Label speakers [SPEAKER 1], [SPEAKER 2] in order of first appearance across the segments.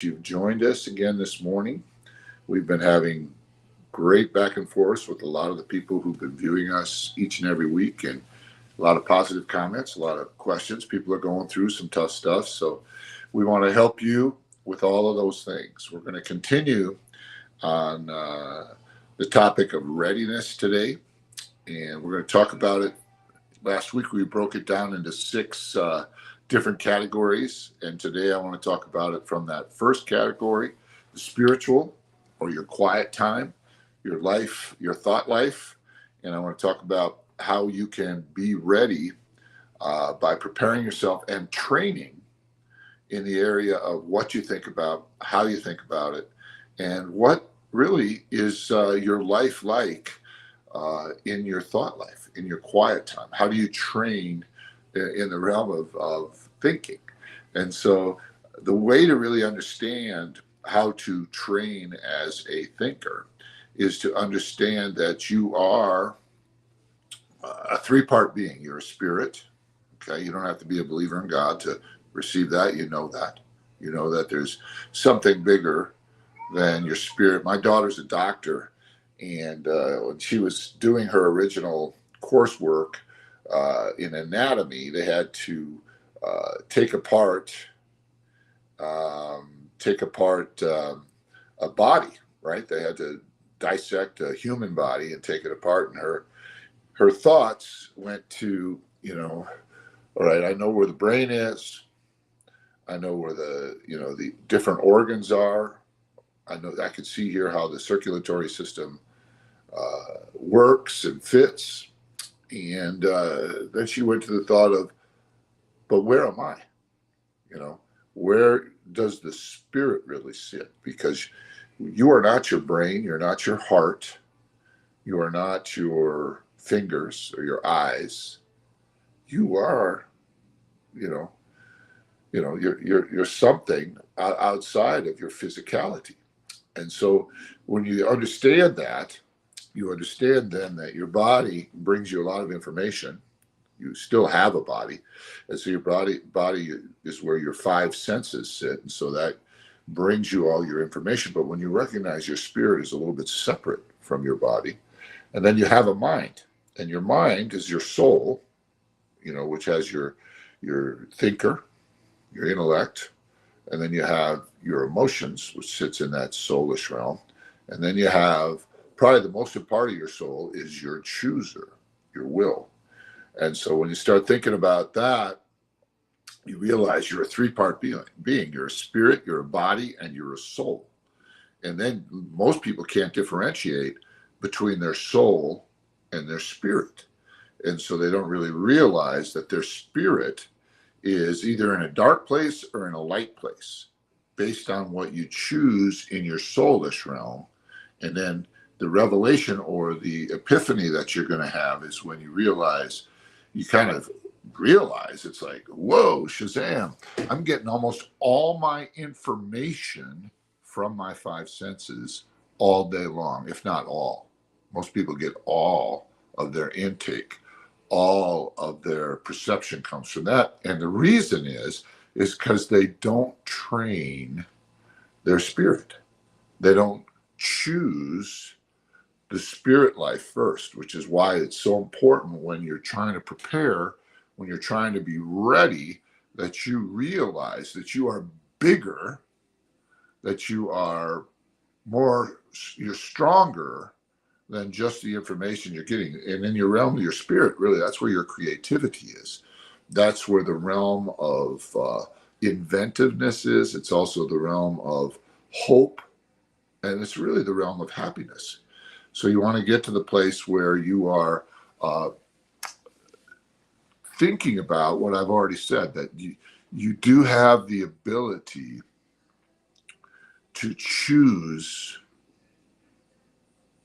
[SPEAKER 1] you've joined us again this morning. We've been having great back and forth with a lot of the people who've been viewing us each and every week, and a lot of positive comments, a lot of questions. People are going through some tough stuff. So we want to help you with all of those things. We're going to continue on the topic of readiness today, and we're going to talk about it. Last week we broke it down into six different categories, and today I want to talk about it from that first category, the spiritual, or your quiet time, your life, your thought life. And I want to talk about how you can be ready by preparing yourself and training in the area of what you think about, how you think about it, and what really is your life like in your thought life, in your quiet time. How do you train in the realm of thinking? And so the way to really understand how to train as a thinker is to understand that you are a three-part being. You're a spirit. Okay, you don't have to be a believer in God to receive that. You know that. You know that there's something bigger than your spirit. My daughter's a doctor, and when she was doing her original coursework in anatomy, they had to take apart a body, right? They had to dissect a human body and take it apart, and her thoughts went to, all right, I know where the brain is. I know where the different organs are. I know I can see here how the circulatory system works and fits. And then she went to the thought of, but where am I? Where does the spirit really sit? Because you are not your brain, you're not your heart, you are not your fingers or your eyes. You are, you're something outside of your physicality. And so when you understand that, you understand then that your body brings you a lot of information. You still have a body. And so your body is where your five senses sit. And so that brings you all your information. But when you recognize your spirit is a little bit separate from your body, and then you have a mind, and your mind is your soul, which has your thinker, your intellect, and then you have your emotions, which sits in that soulish realm. And then you have probably the most important part of your soul is your chooser, your will. And so when you start thinking about that, you realize you're a three-part being. You're a spirit, you're a body, and you're a soul. And then most people can't differentiate between their soul and their spirit. And so they don't really realize that their spirit is either in a dark place or in a light place, based on what you choose in your soulish realm. And then the revelation or the epiphany that you're going to have is when you kind of realize it's like, whoa, Shazam, I'm getting almost all my information from my five senses all day long, if not all. Most people get all of their intake, all of their perception comes from that. And the reason is because they don't train their spirit. They don't choose the spirit life first, which is why it's so important when you're trying to prepare, when you're trying to be ready, that you realize that you are bigger, that you're stronger than just the information you're getting. And in your realm of your spirit, really, that's where your creativity is. That's where the realm of inventiveness is. It's also the realm of hope, and it's really the realm of happiness. So you want to get to the place where you are thinking about what I've already said, that you do have the ability to choose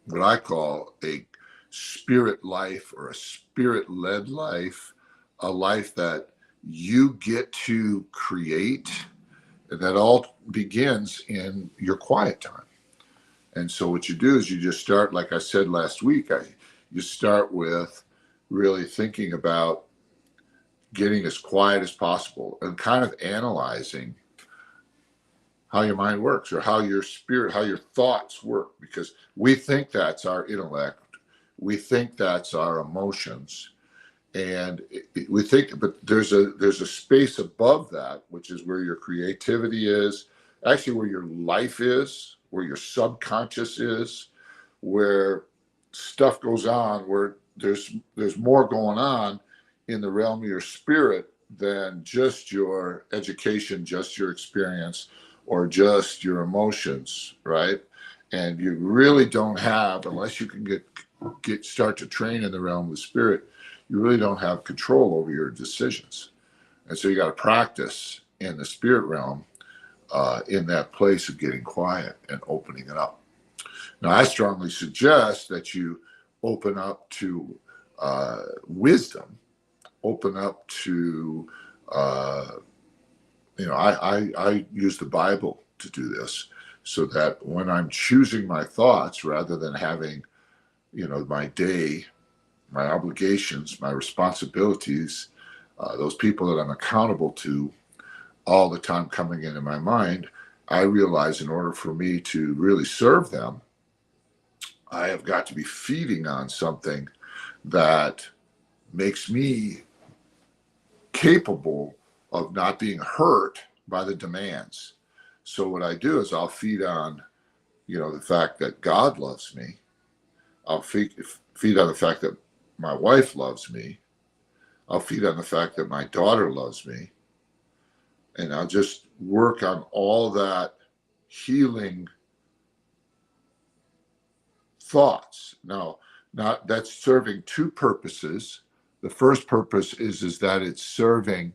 [SPEAKER 1] what I call a spirit life or a spirit-led life, a life that you get to create, and that all begins in your quiet time. And so what you do is you just start, like I said last week, you start with really thinking about getting as quiet as possible and kind of analyzing how your mind works, or how your spirit, how your thoughts work, because we think that's our intellect, we think that's our emotions, and we think, but there's a space above that, which is where your creativity is, actually where your life is, where your subconscious is, where stuff goes on, where there's more going on in the realm of your spirit than just your education, just your experience, or just your emotions, right? And you really don't have, unless you can start to train in the realm of the spirit, you really don't have control over your decisions. And so you got to practice in the spirit realm, in that place of getting quiet and opening it up. Now, I strongly suggest that you open up to wisdom, open up to, I use the Bible to do this, so that when I'm choosing my thoughts, rather than having, my day, my obligations, my responsibilities, those people that I'm accountable to all the time coming into my mind, I realize in order for me to really serve them, I have got to be feeding on something that makes me capable of not being hurt by the demands. So what I do is I'll feed on, the fact that God loves me. I'll feed on the fact that my wife loves me. I'll feed on the fact that my daughter loves me. And I'll just work on all that healing thoughts. Now, that's serving two purposes. The first purpose is that it's serving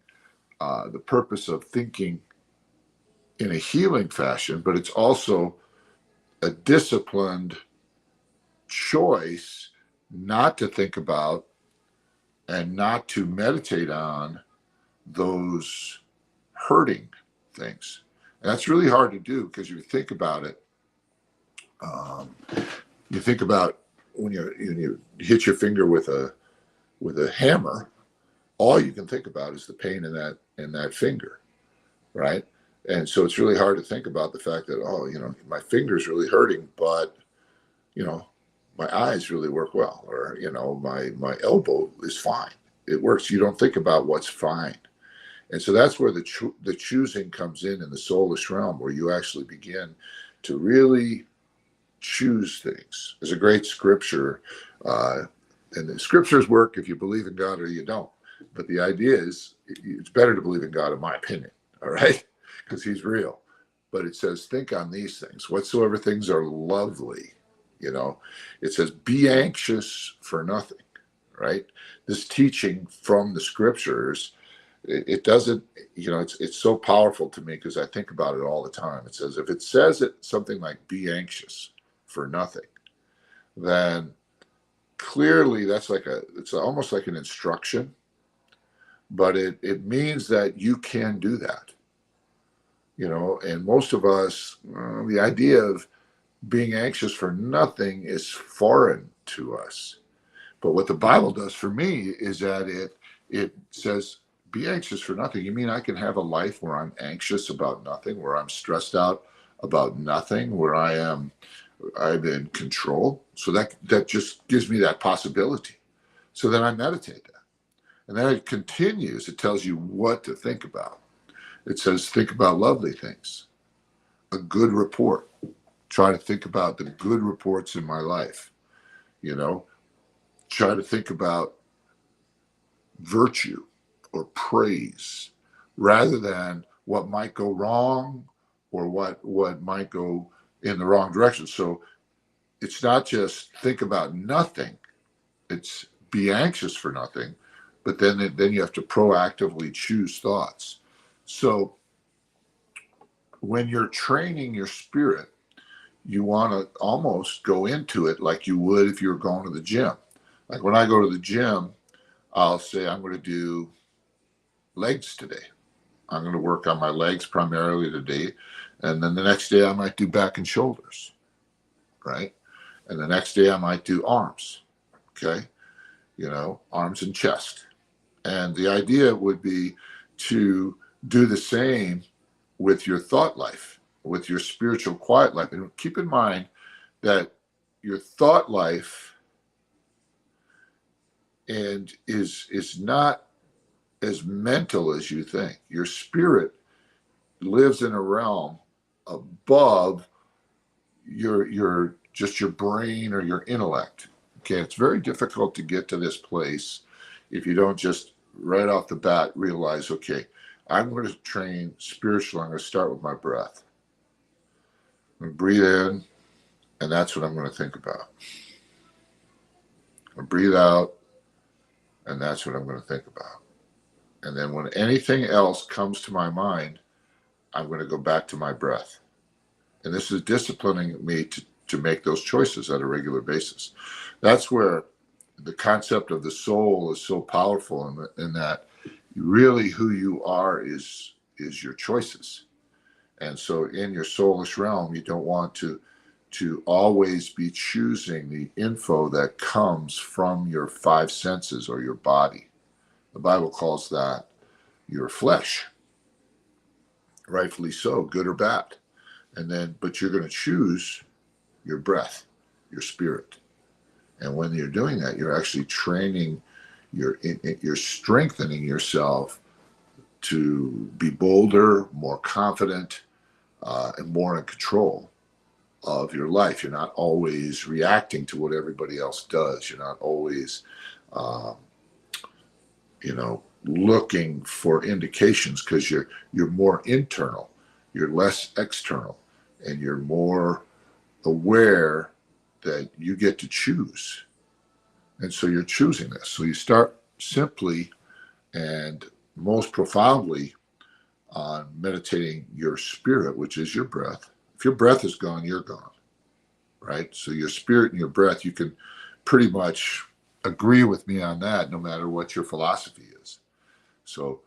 [SPEAKER 1] the purpose of thinking in a healing fashion, but it's also a disciplined choice not to think about and not to meditate on those hurting things. And that's really hard to do, because you think about it. You think about when you hit your finger with a hammer, all you can think about is the pain in that finger, right? And so it's really hard to think about the fact that, my finger's really hurting, but my eyes really work well, or my elbow is fine. It works. You don't think about what's fine. And so that's where the choosing comes in the soulish realm, where you actually begin to really choose things. There's a great scripture, and the scriptures work if you believe in God or you don't. But the idea is, it's better to believe in God, in my opinion, all right? Because he's real. But it says, think on these things, whatsoever things are lovely. It says, be anxious for nothing, right? This teaching from the scriptures, it doesn't, it's so powerful to me, because I think about it all the time. It says, if it says something like be anxious for nothing, then clearly that's it's almost like an instruction, but it means that you can do that. And most of us, the idea of being anxious for nothing is foreign to us. But what the Bible does for me is that it says, be anxious for nothing. You mean I can have a life where I'm anxious about nothing, where I'm stressed out about nothing, where I'm in control? So that just gives me that possibility. So then I meditate that. And then it continues. It tells you what to think about. It says, think about lovely things, a good report. Try to think about the good reports in my life. Try to think about virtue or praise, rather than what might go wrong, or what might go in the wrong direction. So it's not just think about nothing, it's be anxious for nothing, but then you have to proactively choose thoughts. So when you're training your spirit, you want to almost go into it like you would if you were going to the gym. Like when I go to the gym, I'll say, I'm going to do legs today. I'm going to work on my legs primarily today. And then the next day I might do back and shoulders, right? And the next day I might do arms, okay? Arms and chest. And the idea would be to do the same with your thought life. with your spiritual quiet life. And keep in mind that your thought life is not as mental as you think. Your spirit lives in a realm above your just your brain or your intellect. Okay, it's very difficult to get to this place if you don't just right off the bat realize, okay, I'm going to train spiritually. I'm going to start with my breath. I'm going to breathe in, and that's what I'm going to think about. I breathe out, and that's what I'm going to think about. And then when anything else comes to my mind, I'm going to go back to my breath. And this is disciplining me to make those choices at a regular basis. That's where the concept of the soul is so powerful in that really who you are is your choices. And so in your soulish realm, you don't want to always be choosing the info that comes from your five senses or your body. The Bible calls that your flesh, rightfully so, good or bad. And then, but you're going to choose your breath, your spirit. And when you're doing that, you're actually training, you're strengthening yourself to be bolder, more confident, and more in control of your life. You're not always reacting to what everybody else does. You're not always, looking for indications, because you're more internal. You're less external, and you're more aware that you get to choose. And so you're choosing this. So you start simply and most profoundly on meditating your spirit, which is your breath. If your breath is gone, you're gone, right? So your spirit and your breath, you can pretty much agree with me on that, no matter what your philosophy is. So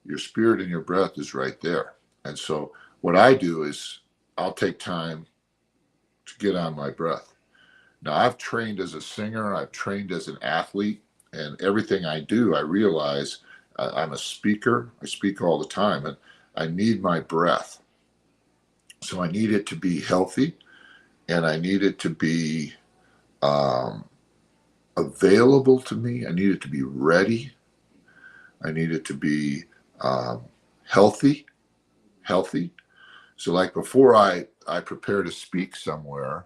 [SPEAKER 1] your spirit and your breath is right there. And so what I do is I'll take time to get on my breath. Now, I've trained as a singer, I've trained as an athlete, and everything I do, I realize I'm a speaker. I speak all the time, and I need my breath. So I need it to be healthy, and I need it to be available to me. I need it to be ready. I need it to be healthy. So like before I prepare to speak somewhere,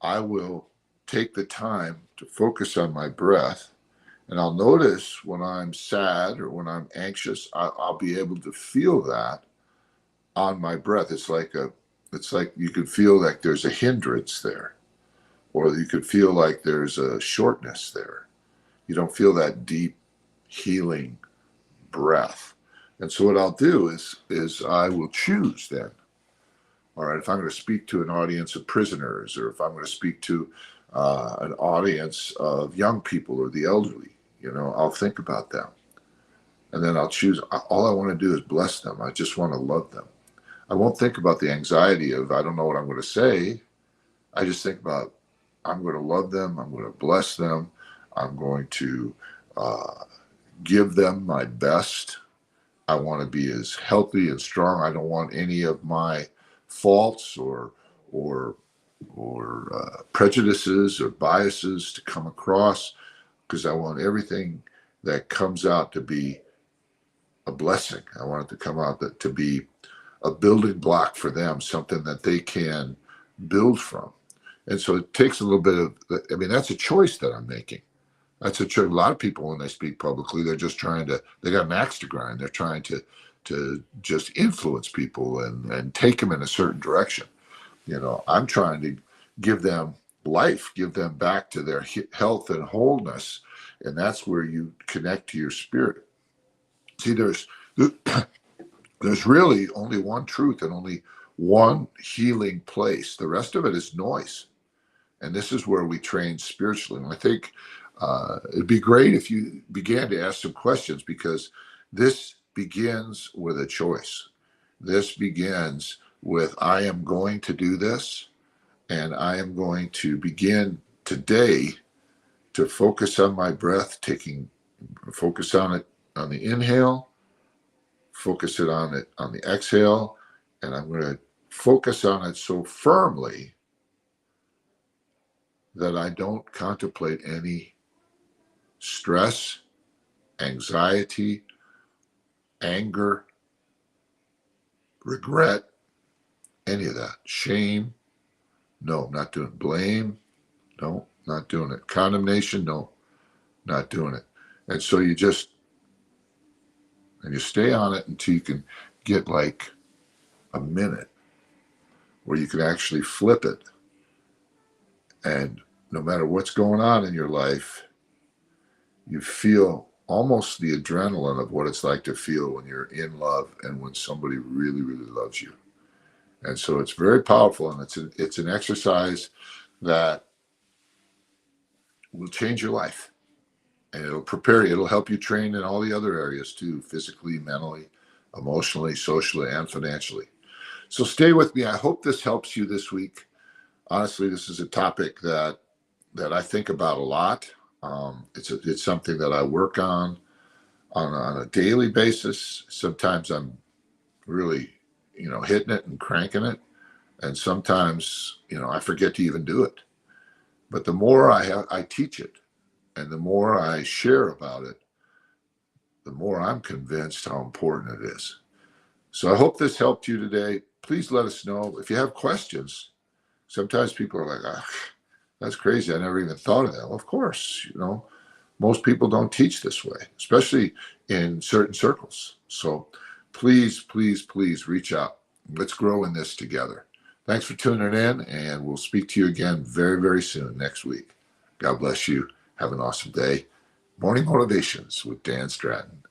[SPEAKER 1] I will take the time to focus on my breath, and I'll notice when I'm sad or when I'm anxious, I'll be able to feel that on my breath. It's like you could feel like there's a hindrance there, or you could feel like there's a shortness there. You don't feel that deep healing breath. And so what I'll do is I will choose then. All right, if I'm going to speak to an audience of prisoners, or if I'm going to speak to an audience of young people or the elderly, I'll think about them. And then I'll choose, all I want to do is bless them. I just want to love them. I won't think about the anxiety of, I don't know what I'm going to say. I just think about, I'm going to love them. I'm going to bless them. I'm going to give them my best. I want to be as healthy and strong. I don't want any of my faults or prejudices or biases to come across, because I want everything that comes out to be a blessing. I want it to come out to be a building block for them, something that they can build from. And so it takes a little bit of, that's a choice that I'm making. That's a choice. A lot of people, when they speak publicly, they're just they got an axe to grind. They're trying to just influence people and take them in a certain direction. I'm trying to give them life, give them back to their health and wholeness. And that's where you connect to your spirit. See, there's really only one truth and only one healing place. The rest of it is noise. And this is where we train spiritually. And I think it'd be great if you began to ask some questions, because this begins with a choice. This begins with, I am going to do this, and I am going to begin today to focus on my breath, focus on it on the inhale, focus it on the exhale, And I'm going to focus on it so firmly that I don't contemplate any stress, anxiety, anger, regret, any of that. Shame, no, I'm not doing it. Blame, no, not doing it. Condemnation, no, not doing it. And so you stay on it until you can get like a minute where you can actually flip it. And no matter what's going on in your life, you feel almost the adrenaline of what it's like to feel when you're in love and when somebody really, really loves you. And so it's very powerful, and it's an exercise that will change your life, and it'll prepare you. It'll help you train in all the other areas too, physically, mentally, emotionally, socially, and financially. So stay with me. I hope this helps you this week. Honestly, this is a topic that I think about a lot. It's something that I work on a daily basis. Sometimes I'm really, hitting it and cranking it, and sometimes, I forget to even do it. But the more I teach it, and the more I share about it, the more I'm convinced how important it is. So I hope this helped you today. Please let us know if you have questions. Sometimes people are like, that's crazy. I never even thought of that. Well, of course, most people don't teach this way, especially in certain circles. So please, please, please reach out. Let's grow in this together. Thanks for tuning in, and we'll speak to you again very, very soon next week. God bless you. Have an awesome day. Morning Motivations with Dan Stratton.